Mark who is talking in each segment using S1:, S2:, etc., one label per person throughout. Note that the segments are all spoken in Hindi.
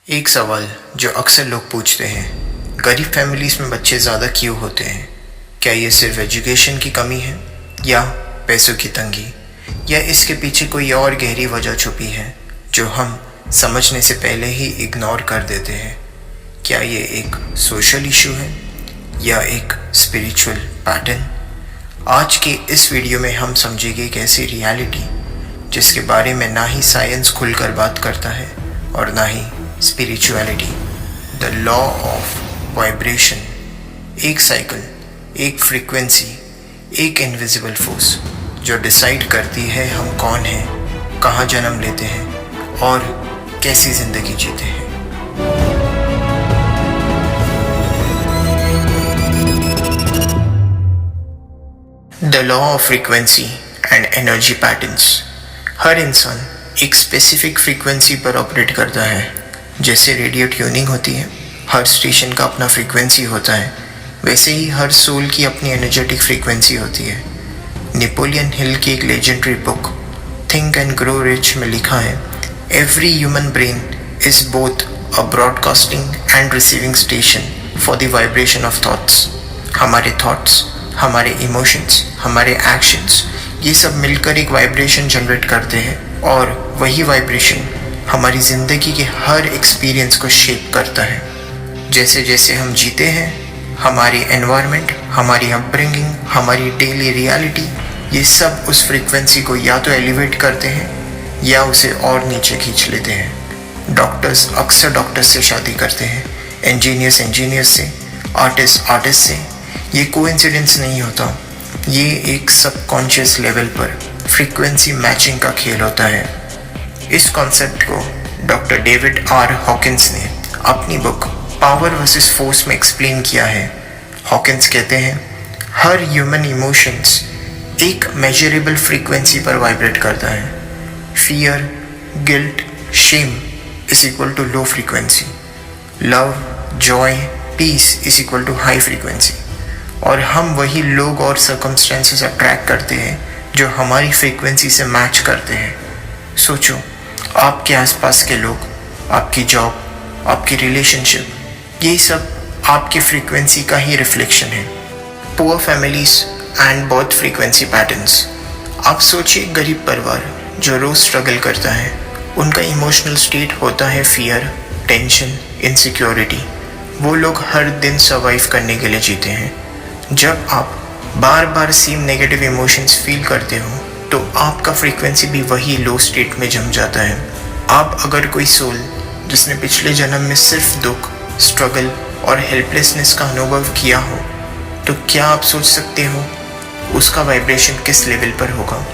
S1: एक सवाल जो अक्सर लोग पूछते हैं, गरीब फैमिलीज़ में बच्चे ज़्यादा क्यों होते हैं? क्या ये सिर्फ एजुकेशन की कमी है या पैसों की तंगी, या इसके पीछे कोई और गहरी वजह छुपी है जो हम समझने से पहले ही इग्नोर कर देते हैं? क्या ये एक सोशल इशू है या एक स्पिरिचुअल पैटर्न? आज के इस वीडियो में हम समझेंगे एक ऐसी रियलिटी जिसके बारे में ना ही साइंस खुलकर बात करता है और ना ही spirituality. The law of vibration, एक साइकिल, एक फ्रीक्वेंसी, एक इनविजिबल फोर्स जो डिसाइड करती है हम कौन हैं, कहाँ जन्म लेते हैं और कैसी ज़िंदगी जीते हैं। The law of frequency and energy patterns. हर इंसान एक स्पेसिफिक फ्रीक्वेंसी पर ऑपरेट करता है। जैसे रेडियो ट्यूनिंग होती है, हर स्टेशन का अपना फ्रीक्वेंसी होता है, वैसे ही हर सोल की अपनी एनर्जेटिक फ्रीक्वेंसी होती है। नेपोलियन हिल की एक legendary book think and grow rich में लिखा है, every human brain is both a broadcasting and receiving station for the vibration of thoughts. हमारे थॉट्स, हमारे इमोशंस, हमारे एक्शंस, ये सब मिलकर एक वाइब्रेशन जनरेट करते हैं और वही वाइब्रेशन हमारी ज़िंदगी के हर एक्सपीरियंस को शेप करता है। जैसे जैसे हम जीते हैं, हमारी एनवायरनमेंट, हमारी अपब्रिंगिंग, हमारी डेली रियलिटी, ये सब उस फ्रीक्वेंसी को या तो एलिवेट करते हैं या उसे और नीचे खींच लेते हैं। डॉक्टर्स अक्सर डॉक्टर्स से शादी करते हैं, इंजीनियर्स से, आर्टिस्ट से। ये कोइंसिडेंस नहीं होता, ये एक सबकॉन्शियस लेवल पर फ्रीक्वेंसी मैचिंग का खेल होता है। इस कॉन्सेप्ट को डॉक्टर डेविड आर हॉकिंस ने अपनी बुक पावर वर्सेस फोर्स में एक्सप्लेन किया है। हॉकिंस कहते हैं, हर ह्यूमन इमोशंस एक मेजरेबल फ्रीक्वेंसी पर वाइब्रेट करता है। Fear, guilt, shame is equal to low frequency. Love, joy, peace is equal to high frequency. और हम वही लोग और सर्कमस्टेंसेस अट्रैक्ट करते हैं जो हमारी फ्रीक्वेंसी से मैच करते हैं। सोचो, आपके आसपास के लोग, आपकी जॉब, आपकी रिलेशनशिप, ये सब आपके फ्रीक्वेंसी का ही रिफ्लेक्शन है। Poor families and birth frequency patterns. आप सोचिए, गरीब परिवार जो रोज़ स्ट्रगल करता है, उनका इमोशनल स्टेट होता है फियर, टेंशन, इनसिक्योरिटी। वो लोग हर दिन सर्वाइव करने के लिए जीते हैं। जब आप बार बार सेम नेगेटिव इमोशंस फील करते हो तो आपका फ्रीक्वेंसी भी वही लो स्टेट में जम जाता है। आप अगर कोई सोल जिसने पिछले जन्म में सिर्फ दुख, स्ट्रगल और हेल्पलेसनेस का अनुभव किया हो, तो क्या आप सोच सकते हो उसका वाइब्रेशन किस लेवल पर होगा?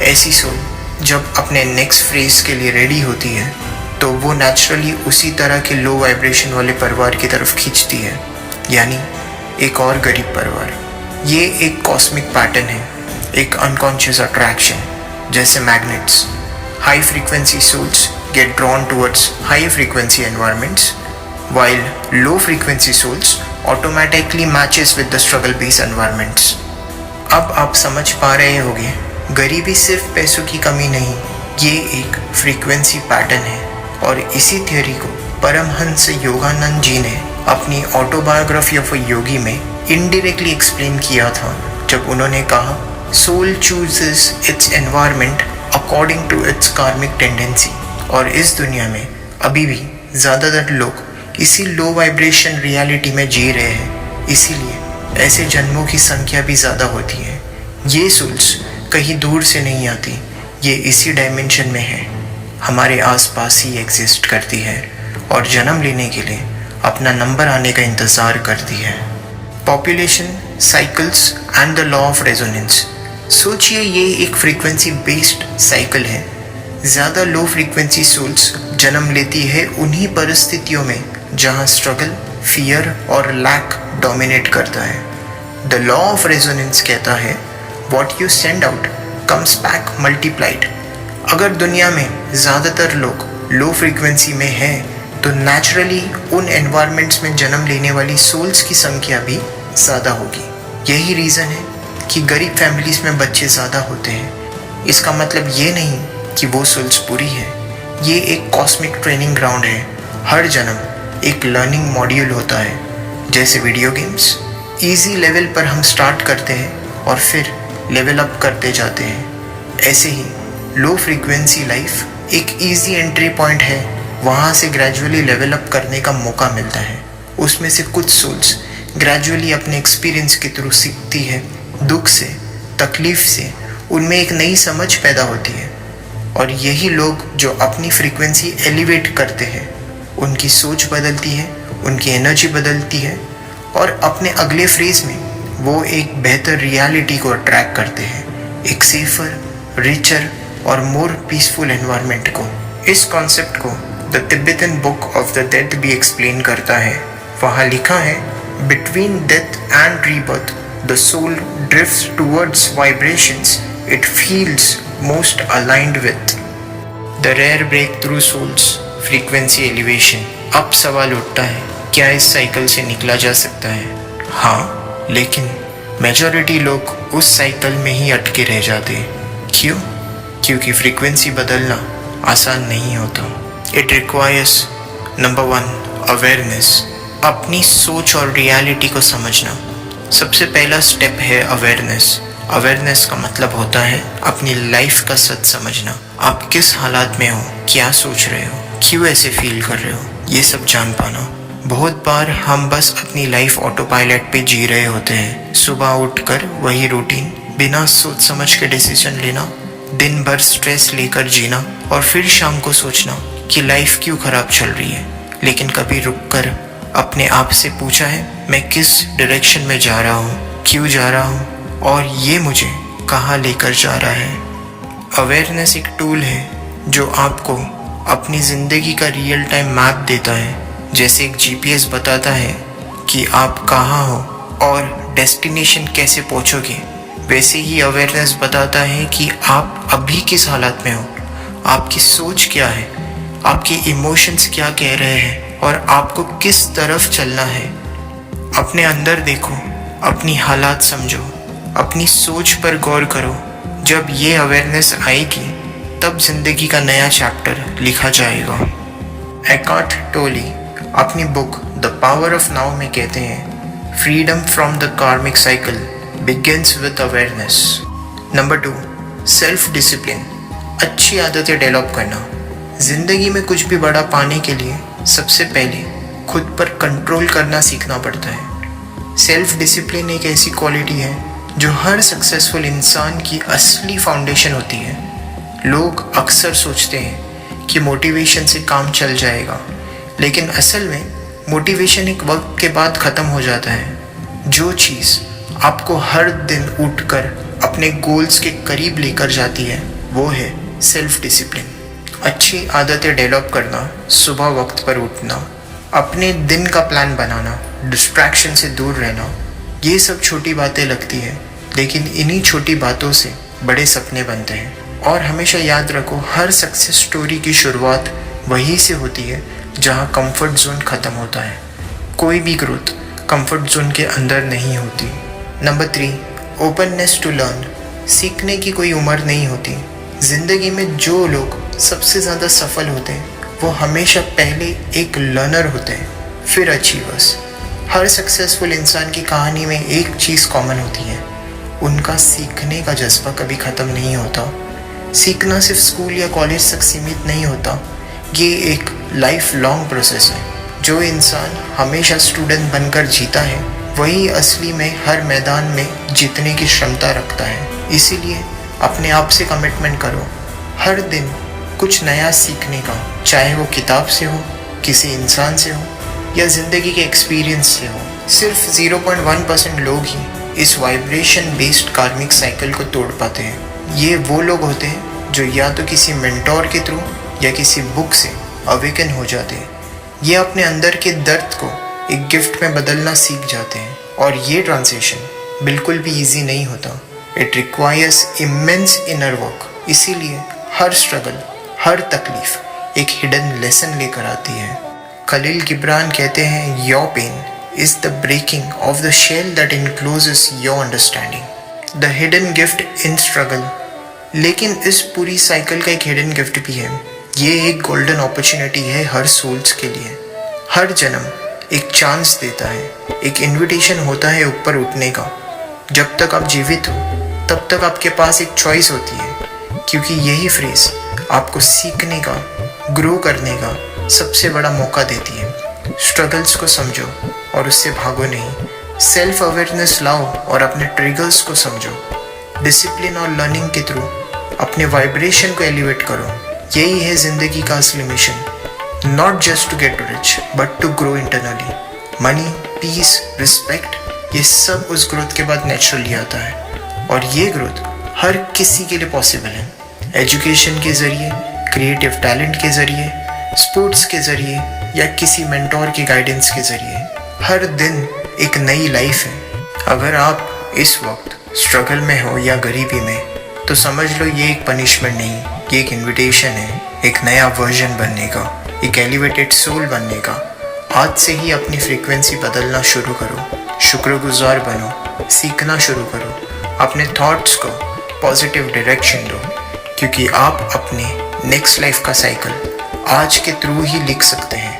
S1: ऐसी सोल जब अपने नेक्स्ट फेज के लिए रेडी होती है तो वो नेचुरली उसी तरह के लो वाइब्रेशन वाले परिवार की तरफ खींचती है, यानी एक और गरीब परिवार। ये एक कॉस्मिक पैटर्न है, एक अनकॉन्शियस अट्रैक्शन। जैसे magnets, high frequency souls get drawn towards high frequency environments, while low frequency souls automatically matches with the struggle based environments। अब आप समझ पा रहे होंगे, गरीबी सिर्फ पैसों की कमी नहीं, ये एक फ्रीक्वेंसी पैटर्न है। और इसी थ्योरी को परमहंस योगानंद जी ने अपनी ऑटोबायोग्राफी ऑफ अ योगी में इनडायरेक्टली एक्सप्लेन किया था, जब उन्होंने कहा, soul chooses its environment according to its karmic tendency. और इस दुनिया में अभी भी ज़्यादातर लोग इसी लो वाइब्रेशन रियलिटी में जी रहे हैं, इसीलिए ऐसे जन्मों की संख्या भी ज़्यादा होती है। ये सोल्स कहीं दूर से नहीं आती, ये इसी डायमेंशन में है, हमारे आसपास ही एग्जिस्ट करती है और जन्म लेने के लिए अपना नंबर आने का इंतज़ार करती है। Population, cycles and the law of resonance. सोचिए, ये एक फ्रीक्वेंसी बेस्ड साइकिल है। ज़्यादा लो फ्रीक्वेंसी सोल्स जन्म लेती है उन्हीं परिस्थितियों में जहाँ स्ट्रगल, फियर और लैक डोमिनेट करता है। द लॉ ऑफ रेजोनेंस कहता है, what you send out comes back multiplied. अगर दुनिया में ज़्यादातर लोग लो फ्रीक्वेंसी में हैं तो नेचुरली उन एनवायरनमेंट्स में जन्म लेने वाली सोल्स की संख्या भी ज़्यादा होगी। यही रीज़न है कि गरीब फैमिलीज़ में बच्चे ज़्यादा होते हैं। इसका मतलब ये नहीं कि वो सोल्स बुरी है, ये एक कॉस्मिक ट्रेनिंग ग्राउंड है हर जन्म एक लर्निंग मॉड्यूल होता है। जैसे वीडियो गेम्स, इजी लेवल पर हम स्टार्ट करते हैं और फिर लेवल अप करते जाते हैं। ऐसे ही लो फ्रीक्वेंसी लाइफ एक इजी एंट्री पॉइंट है, वहाँ से ग्रेजुअली लेवल अप करने का मौका मिलता है। उसमें से कुछ सोल्स ग्रेजुअली अपने एक्सपीरियंस के थ्रू सीखती है, दुख से, तकलीफ से उनमें एक नई समझ पैदा होती है। और यही लोग जो अपनी फ्रीक्वेंसी एलिवेट करते हैं, उनकी सोच बदलती है, उनकी एनर्जी बदलती है और अपने अगले फेज में वो एक बेहतर रियलिटी को अट्रैक्ट करते हैं, एक सेफर, रिचर और मोर पीसफुल एनवायरनमेंट को। इस कॉन्सेप्ट को the Tibetan book of the death भी एक्सप्लेन करता है। वहाँ लिखा है, between death and rebirth the soul drifts towards vibrations it feels most aligned with. The rare breakthrough souls, frequency elevation. अब सवाल उठता है, क्या इस साइकिल से निकला जा सकता है? हाँ, लेकिन मेजॉरिटी लोग उस साइकिल में ही अटके रह जाते हैं। क्यों? क्योंकि फ्रीक्वेंसी बदलना आसान नहीं होता। It requires नंबर 1 अवेयरनेस, अपनी सोच और रियलिटी को समझना। सबसे पहला स्टेप है अवेयरनेस। अवेयरनेस का मतलब होता है अपनी लाइफ का सच समझना। आप किस हालात में हो, क्या सोच रहे हो, क्यों ऐसे फील कर रहे हो, ये सब जान पाना। बहुत बार हम बस अपनी लाइफ ऑटो पायलट पे जी रहे होते हैं। सुबह उठकर वही रूटीन, बिना सोच समझ के डिसीजन लेना, दिन भर स्ट्रेस लेकर जीना और फिर शाम को सोचना कि लाइफ क्यों खराब चल रही है। लेकिन कभी रुककर अपने आप से पूछा है, मैं किस डायरेक्शन में जा रहा हूँ, क्यों जा रहा हूँ और ये मुझे कहाँ लेकर जा रहा है। अवेयरनेस एक टूल है जो आपको अपनी ज़िंदगी का रियल टाइम मैप देता है। जैसे एक जीपीएस बताता है कि आप कहाँ हो और डेस्टिनेशन कैसे पहुँचोगे, वैसे ही अवेयरनेस बताता है कि आप अभी किस हालत में हो, आपकी सोच क्या है, आपके इमोशंस क्या कह रहे हैं और आपको किस तरफ चलना है। अपने अंदर देखो, अपनी हालात समझो, अपनी सोच पर गौर करो। जब ये अवेयरनेस आएगी तब जिंदगी का नया चैप्टर लिखा जाएगा। एकार्ट टोली अपनी book the power of now में कहते हैं, फ्रीडम फ्रॉम द कार्मिक cycle begins with awareness. Number 2 self discipline, अच्छी आदतें डेवलप करना। जिंदगी में कुछ भी बड़ा पाने के लिए सबसे पहले खुद पर कंट्रोल करना सीखना पड़ता है। सेल्फ डिसिप्लिन एक ऐसी क्वालिटी है जो हर सक्सेसफुल इंसान की असली फाउंडेशन होती है। लोग अक्सर सोचते हैं कि मोटिवेशन से काम चल जाएगा, लेकिन असल में मोटिवेशन एक वक्त के बाद ख़त्म हो जाता है। जो चीज़ आपको हर दिन उठकर अपने गोल्स के करीब लेकर जाती है वो है सेल्फ डिसिप्लिन। अच्छी आदतें डेवलप करना, सुबह वक्त पर उठना, अपने दिन का प्लान बनाना, डिस्ट्रैक्शन से दूर रहना, ये सब छोटी बातें लगती हैं, लेकिन इन्हीं छोटी बातों से बड़े सपने बनते हैं। और हमेशा याद रखो, हर सक्सेस स्टोरी की शुरुआत वहीं से होती है जहां कंफर्ट जोन ख़त्म होता है। कोई भी ग्रोथ कंफर्ट जोन के अंदर नहीं होती। नंबर 3 ओपननेस टू लर्न, सीखने की कोई उम्र नहीं होती। ज़िंदगी में जो लोग सबसे ज़्यादा सफल होते हैं वो हमेशा पहले एक लर्नर होते हैं, फिर अचीवर्स। हर सक्सेसफुल इंसान की कहानी में एक चीज़ कॉमन होती है, उनका सीखने का जज्बा कभी ख़त्म नहीं होता। सीखना सिर्फ स्कूल या कॉलेज तक सीमित नहीं होता, ये एक लाइफ लॉन्ग प्रोसेस है। जो इंसान हमेशा स्टूडेंट बनकर जीता है वही असली में हर मैदान में जीतने की क्षमता रखता है। इसीलिए अपने आप से कमिटमेंट करो, हर दिन कुछ नया सीखने का, चाहे वो किताब से हो, किसी इंसान से हो या ज़िंदगी के एक्सपीरियंस से हो। सिर्फ 0.1% लोग ही इस वाइब्रेशन बेस्ड कार्मिक साइकिल को तोड़ पाते हैं। ये वो लोग होते हैं जो या तो किसी मेंटोर के थ्रू या किसी बुक से अवेकन हो जाते हैं। ये अपने अंदर के दर्द को एक गिफ्ट में बदलना सीख जाते हैं। और ये ट्रांजिशन बिल्कुल भी इजी नहीं होता। It requires immense inner work. इसीलिए हर स्ट्रगल, हर तकलीफ एक हिडन लेसन लेकर आती है। खलील गिब्रान कहते हैं, your pain is the breaking of the shell that encloses your understanding. The hidden gift in struggle. लेकिन इस पूरी साइकिल का एक हिडन गिफ्ट भी है। ये एक गोल्डन अपॉर्चुनिटी है हर सोल्स के लिए। हर जन्म एक चांस देता है, एक इनविटेशन होता है ऊपर उठने का। जब तक आप जीवित हो तब तक आपके पास एक चॉइस होती है, क्योंकि यही फ्रेज आपको सीखने का, ग्रो करने का सबसे बड़ा मौका देती है। स्ट्रगल्स को समझो और उससे भागो नहीं। सेल्फ अवेयरनेस लाओ और अपने ट्रिगर्स को समझो। डिसिप्लिन और लर्निंग के थ्रू अपने वाइब्रेशन को एलिवेट करो। यही है जिंदगी का असली mission. Not just to get rich but to grow internally. Money, peace, respect, ये सब उस ग्रोथ के बाद नेचुरली आता है, और ये ग्रोथ हर किसी के लिए पॉसिबल है। एजुकेशन के ज़रिए, क्रिएटिव टैलेंट के ज़रिए, स्पोर्ट्स के ज़रिए या किसी मेंटोर की गाइडेंस के ज़रिए। हर दिन एक नई लाइफ है। अगर आप इस वक्त स्ट्रगल में हो या गरीबी में, तो समझ लो ये एक पनिशमेंट नहीं, ये एक इनविटेशन है, एक नया वर्जन बनने का, एक एलिवेटेड सोल बनने का। आज से ही अपनी फ्रीक्वेंसी बदलना शुरू करो, शुक्रगुजार बनो, सीखना शुरू करो, अपने थॉट्स को पॉजिटिव डायरेक्शन दो, क्योंकि आप अपने नेक्स्ट लाइफ का साइकिल आज के थ्रू ही लिख सकते हैं।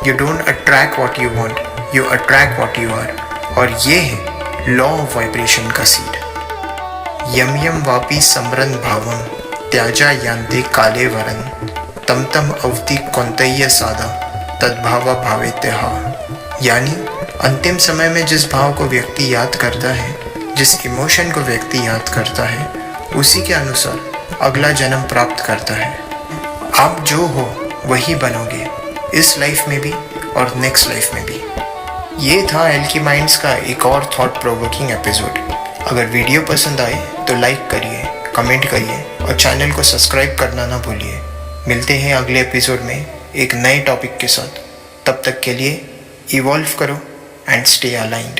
S1: You don't attract what you want, you attract what you are. और ये है लॉ ऑफ वाइब्रेशन का सीड। यम यम वापी समरन भावम त्याजा यांते काले वरन तम तम अवधि कौंतय्य सादा तद्भावा भावेत्यहा। यानी अंतिम समय में जिस भाव को व्यक्ति याद करता है, जिस इमोशन को व्यक्ति याद करता है, उसी के अनुसार अगला जन्म प्राप्त करता है। आप जो हो वही बनोगे, इस लाइफ में भी और नेक्स्ट लाइफ में भी। ये था एल्की माइंड्स का एक और थॉट प्रोवोकिंग एपिसोड। अगर वीडियो पसंद आए तो लाइक करिए, कमेंट करिए और चैनल को सब्सक्राइब करना ना भूलिए। मिलते हैं अगले एपिसोड में एक नए टॉपिक के साथ। तब तक के लिए इवॉल्व करो एंड स्टे अलाइन्ड।